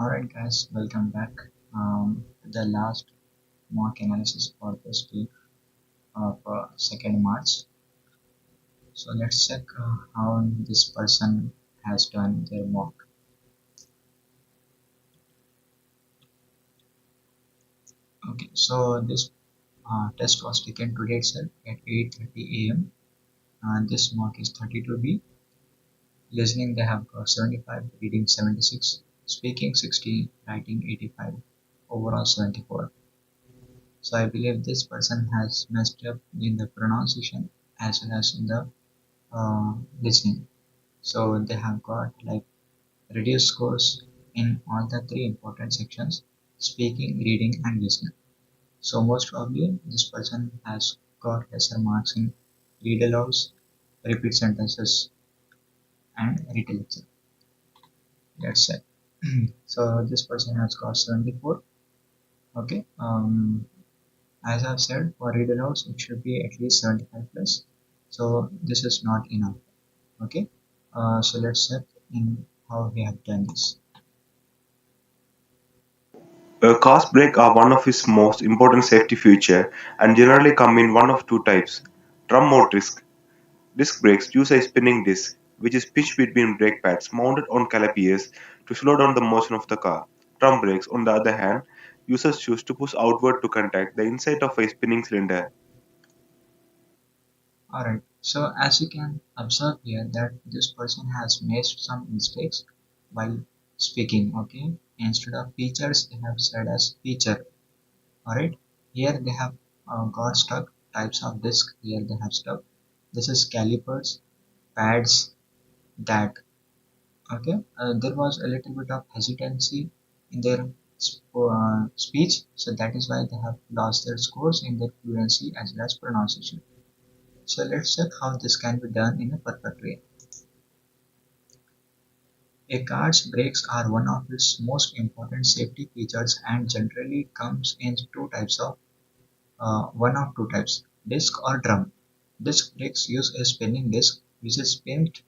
Alright guys, welcome back to the last mock analysis for this week of 2nd March. So let's check how this person has done their mock. Okay, so this test was taken today itself at 8:30 a.m. This mock is 32B. Listening they have got 75, reading 76, speaking 60, writing 85, overall 74. So I believe this person has messed up in the pronunciation as well as in the listening. So they have got like reduced scores in all the three important sections: speaking, reading, and listening. So most probably this person has got lesser marks in read alouds, repeat sentences, and retail itself. That's it. So this person has got 74. Okay. As I've said, for read alouds it should be at least 75 plus. So this is not enough. Okay. So let's check in how we have done this. Cars brake are one of its most important safety feature and generally come in one of two types: drum or disc. Disc brakes use a spinning disc, which is pitched between brake pads mounted on calipers to slow down the motion of the car. Drum brakes, on the other hand, users choose to push outward to contact the inside of a spinning cylinder. Alright, so as you can observe here that this person has made some mistakes while speaking, okay? Instead of features, they have said as feature, alright? Here they have got stuck, types of disc, here they have stuck. This is calipers, pads, that, okay? There was a little bit of hesitancy in their speech, so that is why they have lost their scores in their fluency as well as pronunciation. So let's check how this can be done in a perfect way. A car's brakes are one of its most important safety features and generally comes in two types of one of two types, disc or drum. Disc brakes use a spinning disc which is pinned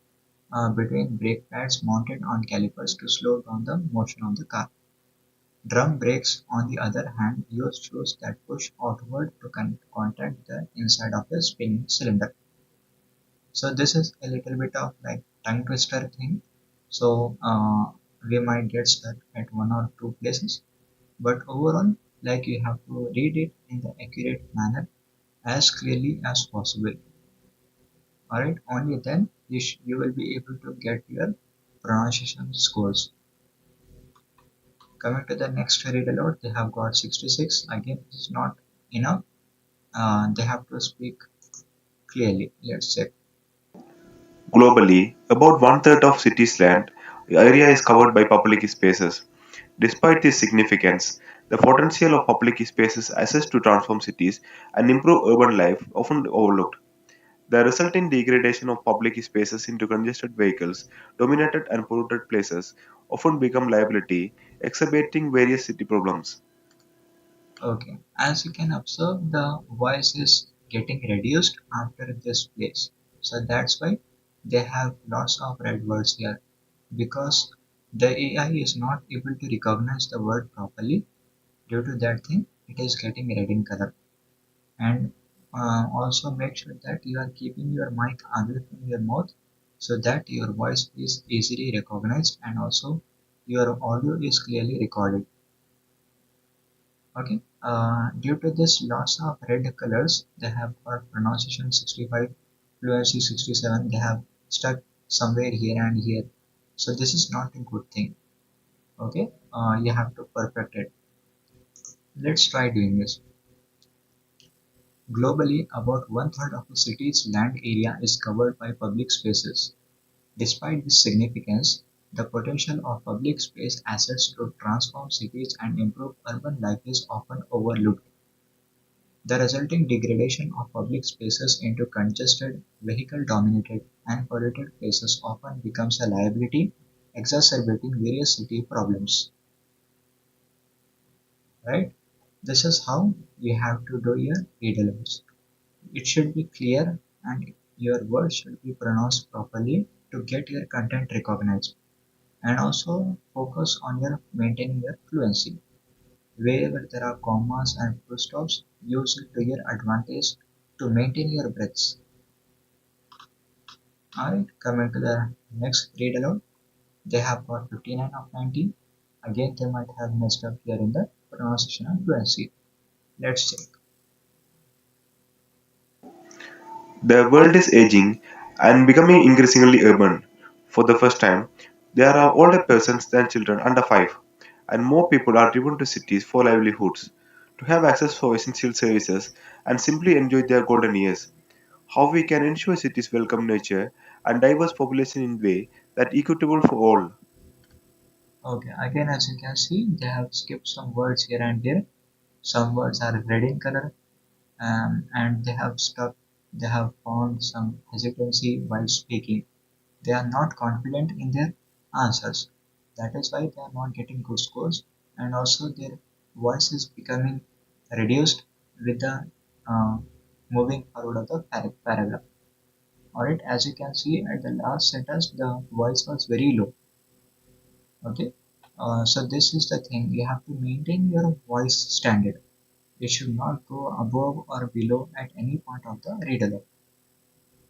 between brake pads mounted on calipers to slow down the motion of the car. Drum brakes, on the other hand, use shoes that push outward to contact the inside of the spinning cylinder. So this is a little bit of like tongue twister thing. So we might get stuck at one or two places, but overall, like you have to read it in the accurate manner as clearly as possible. Alright, only then you will be able to get your pronunciation scores. Coming to the next read aloud, they have got 66. Again, it's not enough. They have to speak clearly. Let's check. Globally, about one-third of cities' land area is covered by public spaces. Despite this significance, the potential of public spaces assessed to transform cities and improve urban life often overlooked. The resulting degradation of public spaces into congested vehicles, dominated and polluted places often become liability, exacerbating various city problems. Okay, as you can observe, the voice is getting reduced after this place. So that's why they have lots of red words here because the AI is not able to recognize the word properly. Due to that thing, it is getting red in color. And also make sure that you are keeping your mic away from your mouth so that your voice is easily recognized and also your audio is clearly recorded. Okay. Due to this loss of red colors, they have got pronunciation 65, fluency 67. They have stuck somewhere here and here. So this is not a good thing. Okay. You have to perfect it. Let's try doing this. Globally, about one-third of the city's land area is covered by public spaces. Despite this significance, the potential of public space assets to transform cities and improve urban life is often overlooked. The resulting degradation of public spaces into congested, vehicle-dominated, and polluted places often becomes a liability, exacerbating various city problems. Right? This is how you have to do your read alouds. It should be clear and your words should be pronounced properly to get your content recognized. And also focus on your maintaining your fluency. Wherever there are commas and full stops, use it to your advantage to maintain your breaths. Alright, coming to the next read aloud. They have got 59 of 90. Again, they might have messed up here in the pronunciation and fluency. Let's check. The world is aging and becoming increasingly urban. For the first time, there are older persons than children under 5, and more people are driven to cities for livelihoods, to have access for essential services, and simply enjoy their golden years. How we can ensure cities welcome nature and diverse population in a way that equitable for all. Okay, again, as you can see, they have skipped some words here and there. Some words are red in color, and they have found some hesitancy while speaking. They are not confident in their answers. That is why they are not getting good scores, and also their voice is becoming reduced with the uh, moving forward of the paragraph. Alright, as you can see at the last sentence, the voice was very low. Okay, so this is the thing, you have to maintain your voice standard. It should not go above or below at any point of the read aloud.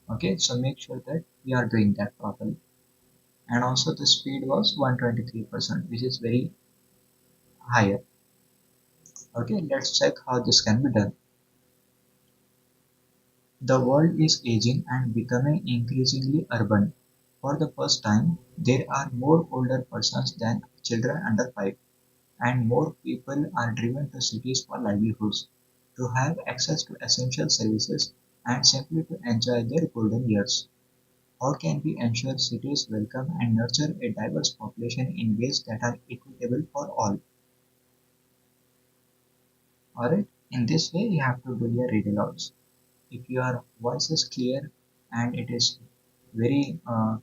Okay, so make sure that we are doing that properly. And also the speed was 123%, which is very higher. Okay, let's check how this can be done. The world is aging and becoming increasingly urban. For the first time, there are more older persons than children under 5, and more people are driven to cities for livelihoods, to have access to essential services, and simply to enjoy their golden years. How can we ensure cities welcome and nurture a diverse population in ways that are equitable for all? Alright, in this way, you have to do your read alouds. If your voice is clear and it is very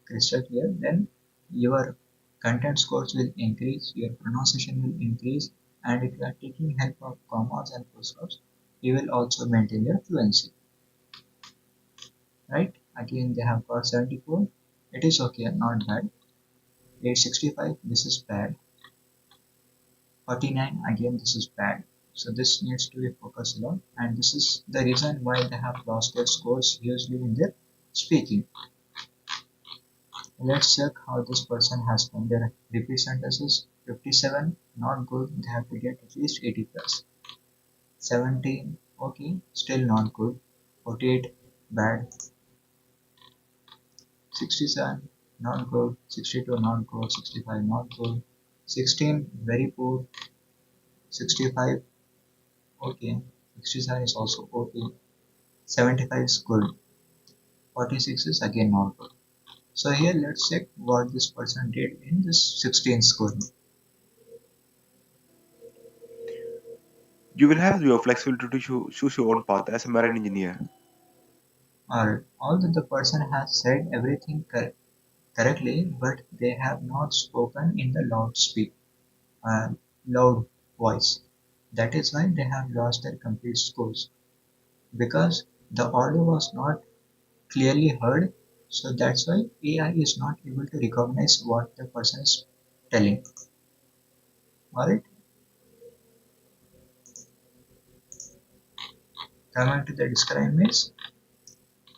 crystal clear, then your content scores will increase, your pronunciation will increase, and if you are taking help of commas and full stops, you will also maintain your fluency. Right? Again, they have got 74. It is okay, not bad. 865, this is bad. 49, again, this is bad. So this needs to be focused a lot, and this is the reason why they have lost their scores hugely in their speaking. Let's check how this person has done their repeat sentences. 57, not good, they have to get at least 80 plus. 17, okay, still not good. 48, bad. 67, not good. 62, not good. 65, not good. 16, very poor. 65, okay. 67 is also okay. 75 is good. 46 is again not good. So here let's check what this person did in this 16 score. You will have your flexibility to choose your own path as a marine engineer. Or although the person has said everything correctly, but they have not spoken in the uh, loud voice. That is why they have lost their complete scores, because the audio was not clearly heard. So that's why AI is not able to recognize what the person is telling. Alright, coming to the describe means,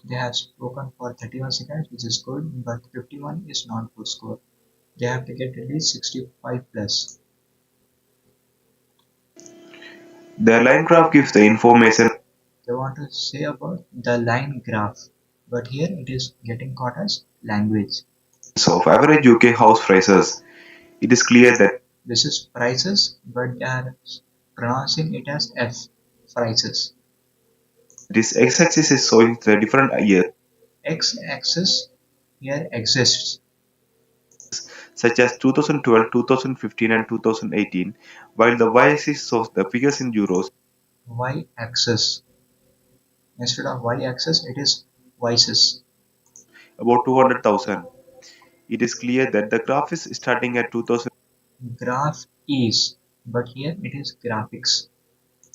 they have spoken for 31 seconds, which is good, but 51 is not good score. They have to get at least 65 plus. The line graph gives the information They want to say about the line graph, but here it is getting caught as language. of average UK house prices. It is clear that This is prices, but they are pronouncing it as F, prices. this x-axis is showing the different years, X axis here exists. such as 2012, 2015, and 2018, while the y-axis shows the figures in euros, Y axis. Instead of Y axis, it is Vices. about 200,000. It is clear that the graph is starting at Graph is, but here it is graphics.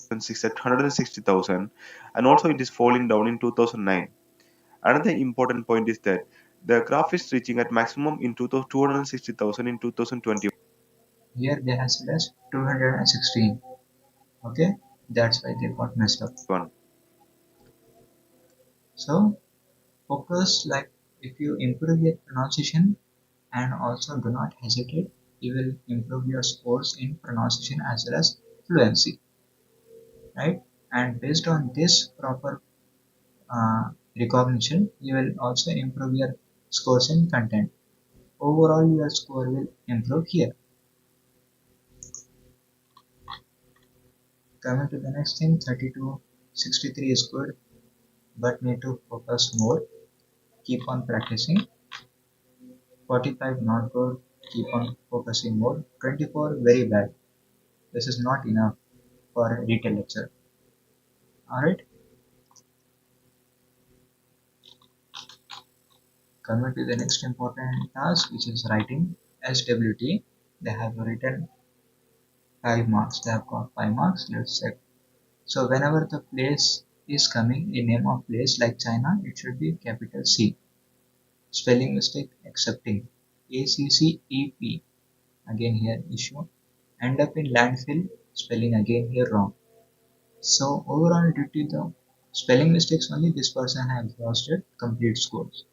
2006 at 160,000, and also it is falling down in 2009. Another important point is that The graph is reaching at maximum in 260,000 in 2021. Here they have said as 216. Okay, that's why they got messed up. So focus, like, if you improve your pronunciation and also do not hesitate, you will improve your scores in pronunciation as well as fluency, right? And based on this proper recognition, you will also improve your scores in content. Overall, your score will improve here. Coming to the next thing, 32, 63 is good, but need to focus more. Keep on practicing. 45 not good. Keep on focusing more. 24 very bad. This is not enough for a detailed lecture. Alright, coming to the next important task, which is writing SWT. They have written 5 marks. They have got 5 marks. Let's check. So whenever the place is coming, a name of place like China, it should be capital C. Spelling mistake accepting. ACCEP. Again here issue. End up in landfill. Spelling again here wrong. So overall, due to the spelling mistakes only, this person has lost it complete scores.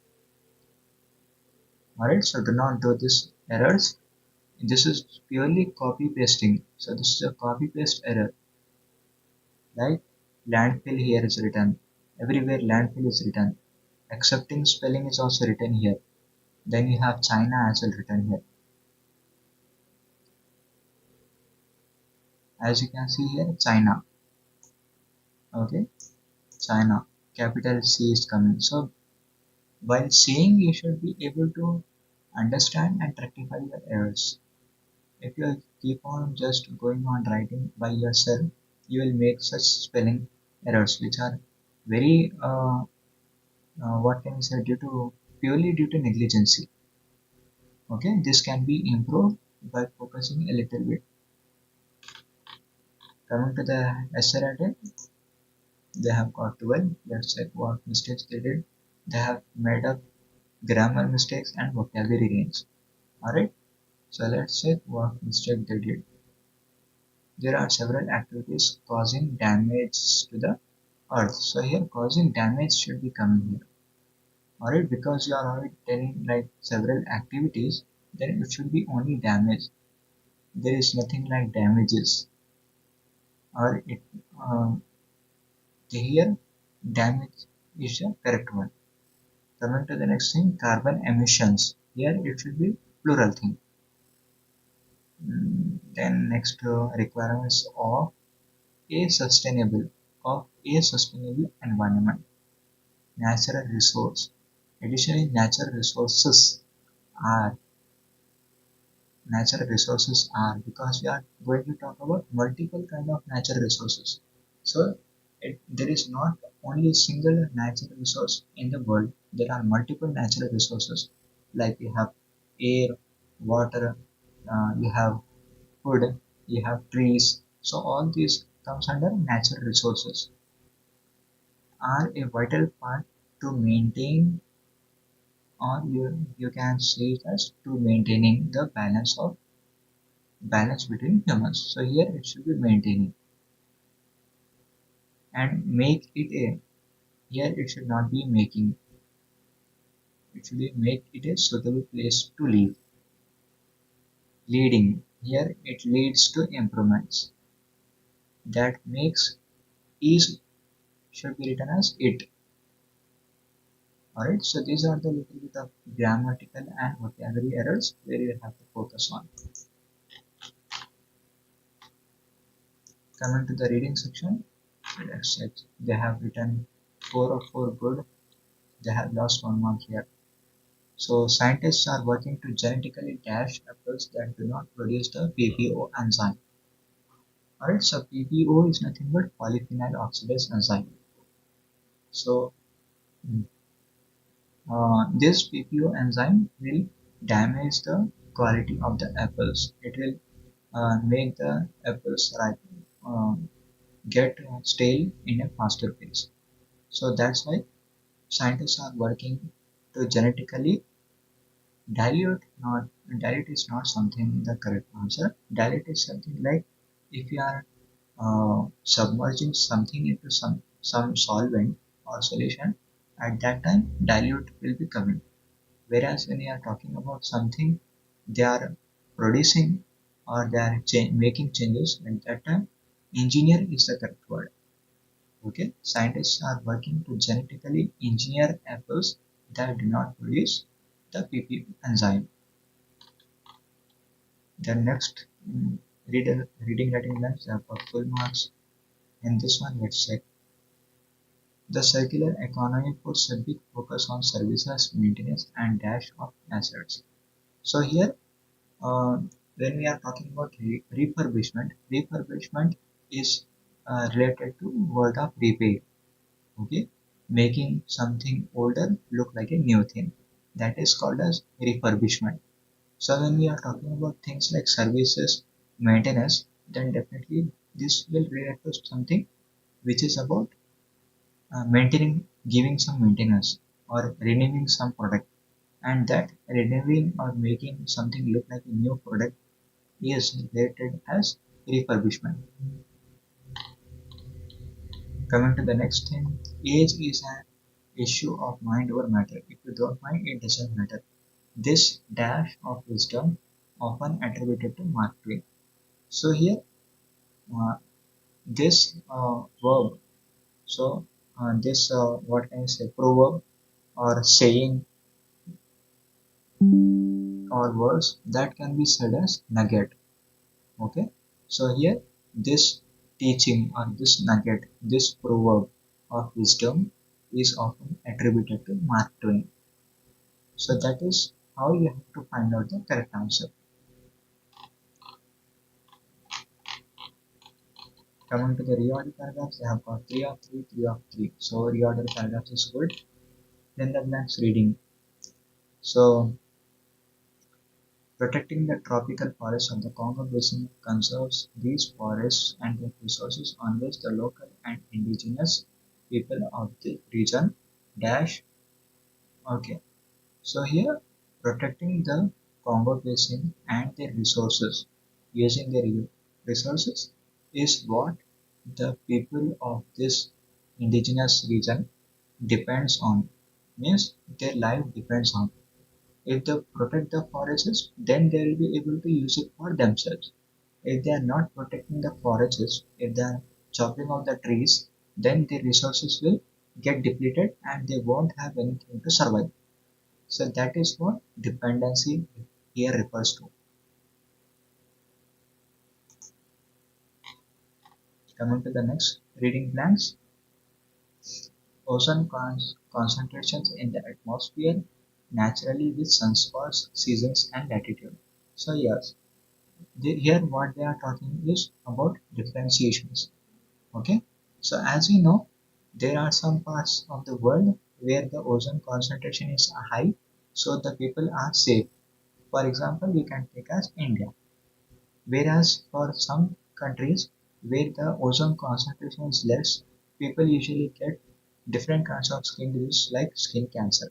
Alright, so do not do this errors. This is purely copy pasting. So this is a copy paste error. Like landfill here is written. Everywhere landfill is written. Accepting spelling is also written here. Then you have China as well written here. As you can see here, China. Okay, China. Capital C is coming. So while seeing, you should be able to understand and rectify your errors. If you keep on just going on writing by yourself, you will make such spelling errors which are very what can you say, due to purely due to negligence. Okay, this can be improved by focusing a little bit. Coming to the essay writing, they have got 12. Let's check what mistakes they did. They have made up grammar mistakes and vocabulary range. Alright, so let's check what mistake they did. There are several activities causing damage to the earth. So here causing damage should be coming here. Alright, because you are already telling like several activities, then it should be only damage. There is nothing like damages. Or it here damage is the correct one. Coming to the next thing, carbon emissions. Here it should be plural thing. Then next requirements of a sustainable environment. Natural resource. Additionally, are natural resources are because we are going to talk about multiple kind of natural resources. So there is not only a single natural resource in the world. There are multiple natural resources like you have air, water, you have food, you have trees. So all these comes under natural resources are a vital part to maintain, or you can say it as to maintaining the balance between humans. So here it should be maintaining and make it a, here it should not be making, it should be make it a suitable place to live. Leading, here it leads to improvements. That makes is should be written as it. Alright, so these are the little bit of grammatical and vocabulary errors where you have to focus on. Coming to the reading section, let's check. They have written 4 of 4 good. They have lost 1 mark here. So scientists are working to genetically dash apples that do not produce the PPO enzyme. Alright, so PPO is nothing but polyphenol oxidase enzyme. So this PPO enzyme will damage the quality of the apples. It will make the apples ripe, uh, get stale in a faster pace. So that's why scientists are working to genetically dilute. Not dilute is not something the correct answer. Dilute is something like if you are submerging something into some solvent or solution, at that time dilute will be coming. Whereas when you are talking about something they are producing or they are making changes, at that time engineer is the correct word. Okay, scientists are working to genetically engineer apples that do not produce the PP enzyme. The next reading writing lens have got full marks. In this one, let's check. The circular economy puts a big focus on services, maintenance, and dash of assets. So here, uh, when we are talking about refurbishment is related to word of repair. Okay, making something older look like a new thing. That is called as refurbishment. So when we are talking about things like services, maintenance, then definitely this will relate to something which is about maintaining, giving some maintenance or renewing some product. And that renewing or making something look like a new product is related as refurbishment. Coming to the next thing, age is an issue of mind over matter. If you don't mind, it doesn't matter. This dash of wisdom often attributed to Mark Twain. So here, uh, this verb, so this what can I say, proverb or saying or words that can be said as nugget. Okay, so here this teaching or this nugget, this proverb of wisdom is often attributed to Mark Twain. So that is how you have to find out the correct answer. Coming to the reorder paragraphs, they have got 3 of 3, 3 of 3. So reorder paragraphs is good. Then the next reading. So protecting the tropical forests of the Congo Basin conserves these forests and their resources on which the local and indigenous people of the region dash. Okay, so here protecting the Congo Basin and their resources using their resources is what the people of this indigenous region depends on, means their life depends on. If they protect the forests, then they will be able to use it for themselves. If they are not protecting the forests, if they are chopping off the trees, then the resources will get depleted and they won't have anything to survive. So that is what dependency here refers to. Coming to the next reading blanks, ozone concentrations in the atmosphere naturally with sunspots, seasons and latitude. So yes, here what they are talking is about differentiations. Okay, so as we know, there are some parts of the world where the ozone concentration is high, so the people are safe. For example, we can take as India. Whereas for some countries where the ozone concentration is less, people usually get different kinds of skin diseases like skin cancer,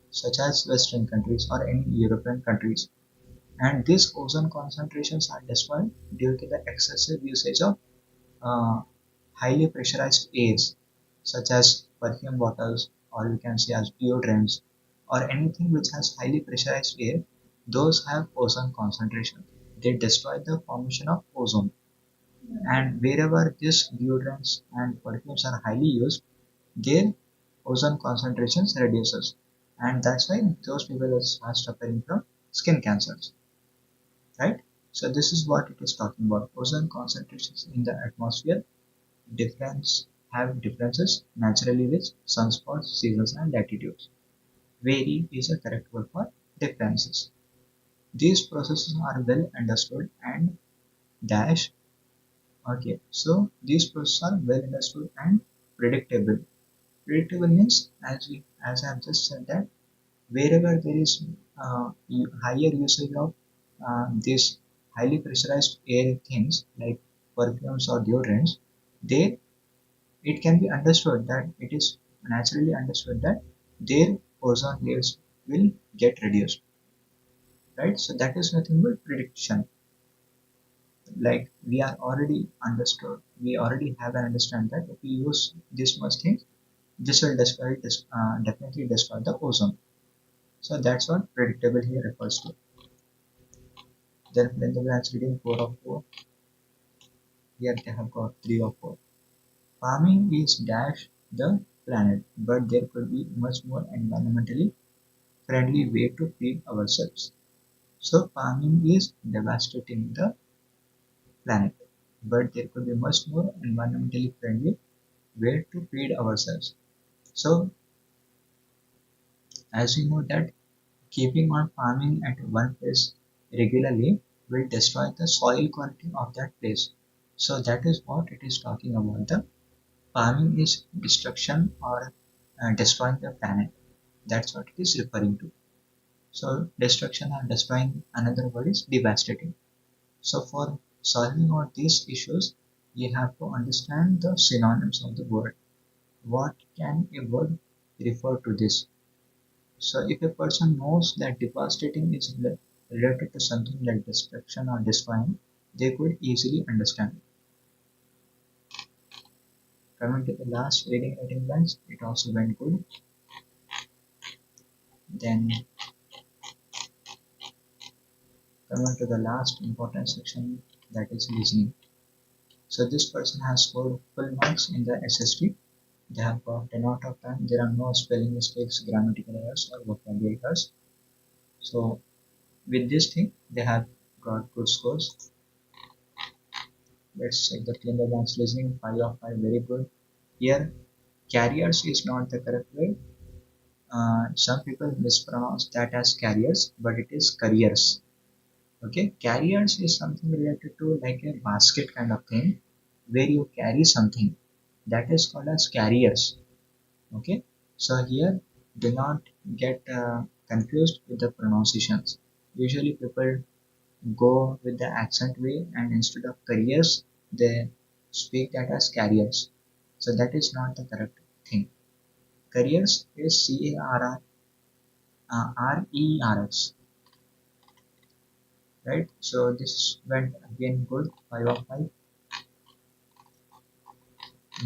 such as Western countries or any European countries. And these ozone concentrations are destroyed due to the excessive usage of uh, highly pressurized airs, such as perfume bottles, or you can say as deodorants, or anything which has highly pressurized air. Those have ozone concentration. They destroy the formation of ozone. And wherever these deodorants and perfumes are highly used, their ozone concentrations reduces. And that's why those people are suffering from skin cancers, right? So this is what it is talking about. Ozone concentrations in the atmosphere difference have differences naturally with sunspots, seasons, and latitudes. Vary is a correct word for differences. These processes are well understood and dash. Okay, so these processes are well understood and predictable. Predictable means, as I have just said, that wherever there is higher usage of these highly pressurized air things like perfumes or deodorants, there it can be understood that it is naturally understood that their ozone layers will get reduced, right? So that is nothing but prediction. Like we already have an understand that if we use this much thing, this will definitely destroy the ozone. So that's what predictable here refers to. Then when the branch reading 4 of 4, here they have got 3 of 4. Farming is dash the planet, but there could be much more environmentally friendly way to feed ourselves. So farming is devastating the planet, but there could be much more environmentally friendly way to feed ourselves. So as we know that keeping on farming at one place regularly will destroy the soil quality of that place. So that is what it is talking about. The farming is destruction or destroying the planet. That's what it is referring to. So destruction or destroying, another word is devastating. So for solving all these issues, you have to understand the synonyms of the word. What can a word refer to this? So if a person knows that devastating is related to something like destruction or destroying, they could easily understand. Coming to the last reading writing lines, it also went good. Then coming to the last important section, that is listening. So this person has scored full marks in the SST. They have got 10 out of 10. There are no spelling mistakes, grammatical errors, or vocabulary errors. So with this thing, they have got good scores. Let's check the fill in the listening. 5 of 5, very good. Here, carriers is not the correct way. Some people mispronounce that as carriers, but it is careers. Okay, carriers is something related to like a basket kind of thing where you carry something. That is called as carriers. Okay, so here do not get confused with the pronunciations. Usually people go with the accent way and instead of careers they speak that as carriers. So that is not the correct thing. Careers is CARRERS, right? So this went again good, 5 of 5.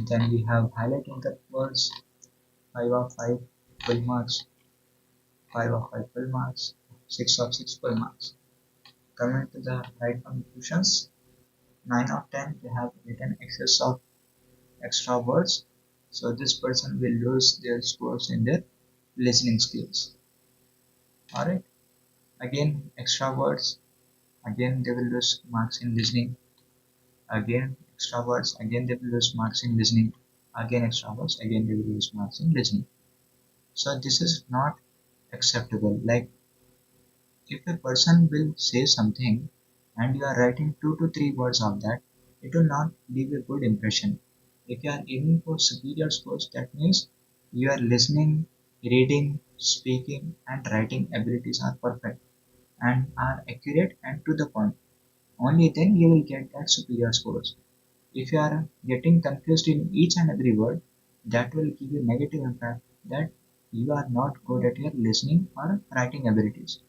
Then we have highlighting the words, 5 of 5 full marks, 5 of 5 full marks, 6 of 6 full marks. Coming to the right conclusions, 9 of 10 they have written excess of extra words. So this person will lose their scores in their listening skills. Alright, again extra words, again they will lose marks in listening. Again extra words, again they will lose marks in listening. Again extra words, again they will lose marks in listening. So this is not acceptable. Like if a person will say something and you are writing 2 to 3 words of that, it will not leave a good impression. If you are aiming for superior scores, that means your listening, reading, speaking, and writing abilities are perfect and are accurate and to the point. Only then you will get that superior scores. If you are getting confused in each and every word, that will give you negative impact that you are not good at your listening or writing abilities.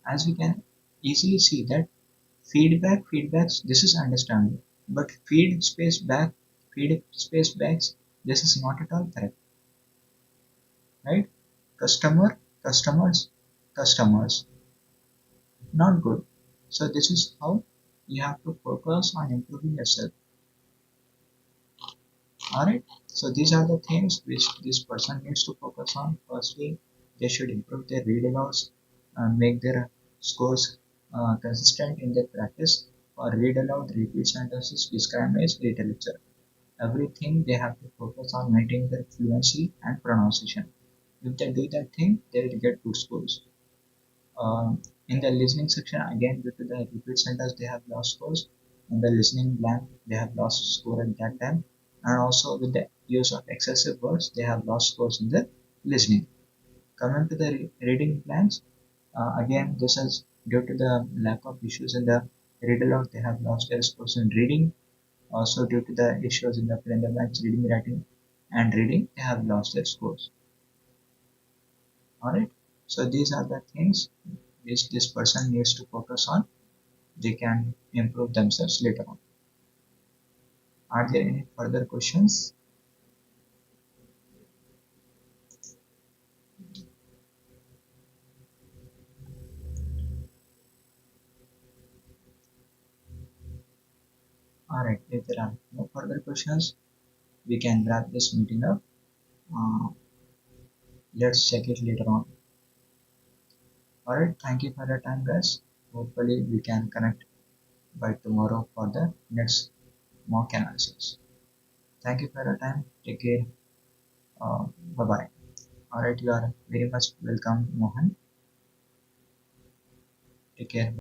As we can easily see that feedbacks, this is understandable, but feed space backs, this is not at all correct, right? Customer, customers, customers, not good. So this is how you have to focus on improving yourself. Alright, so these are the things which this person needs to focus on. Firstly, they should improve their read alouds and make their scores consistent in their practice. For read aloud, repeat sentences, describe as literature. Everything they have to focus on maintaining their fluency and pronunciation. If they do that thing, they will get good scores. In the listening section, again, due to the repeat sentence, they have lost scores. In the listening blank, they have lost score at that time. And also with the use of excessive words, they have lost scores in the listening. Coming to the reading blanks, again, this is due to the lack of issues in the read aloud, they have lost their scores in reading. Also, due to the issues in the fill in the blanks, reading, writing, and reading, they have lost their scores. Alright. So these are the things which this person needs to focus on. They can improve themselves later on. Are there any further questions? Alright, if there are no further questions, we can wrap this meeting up. Uh, let's check it later on. Alright, thank you for your time, guys. Hopefully, we can connect by tomorrow for the next mock analysis. Thank you for your time. Take care. Bye bye. Alright, you are very much welcome, Mohan. Take care.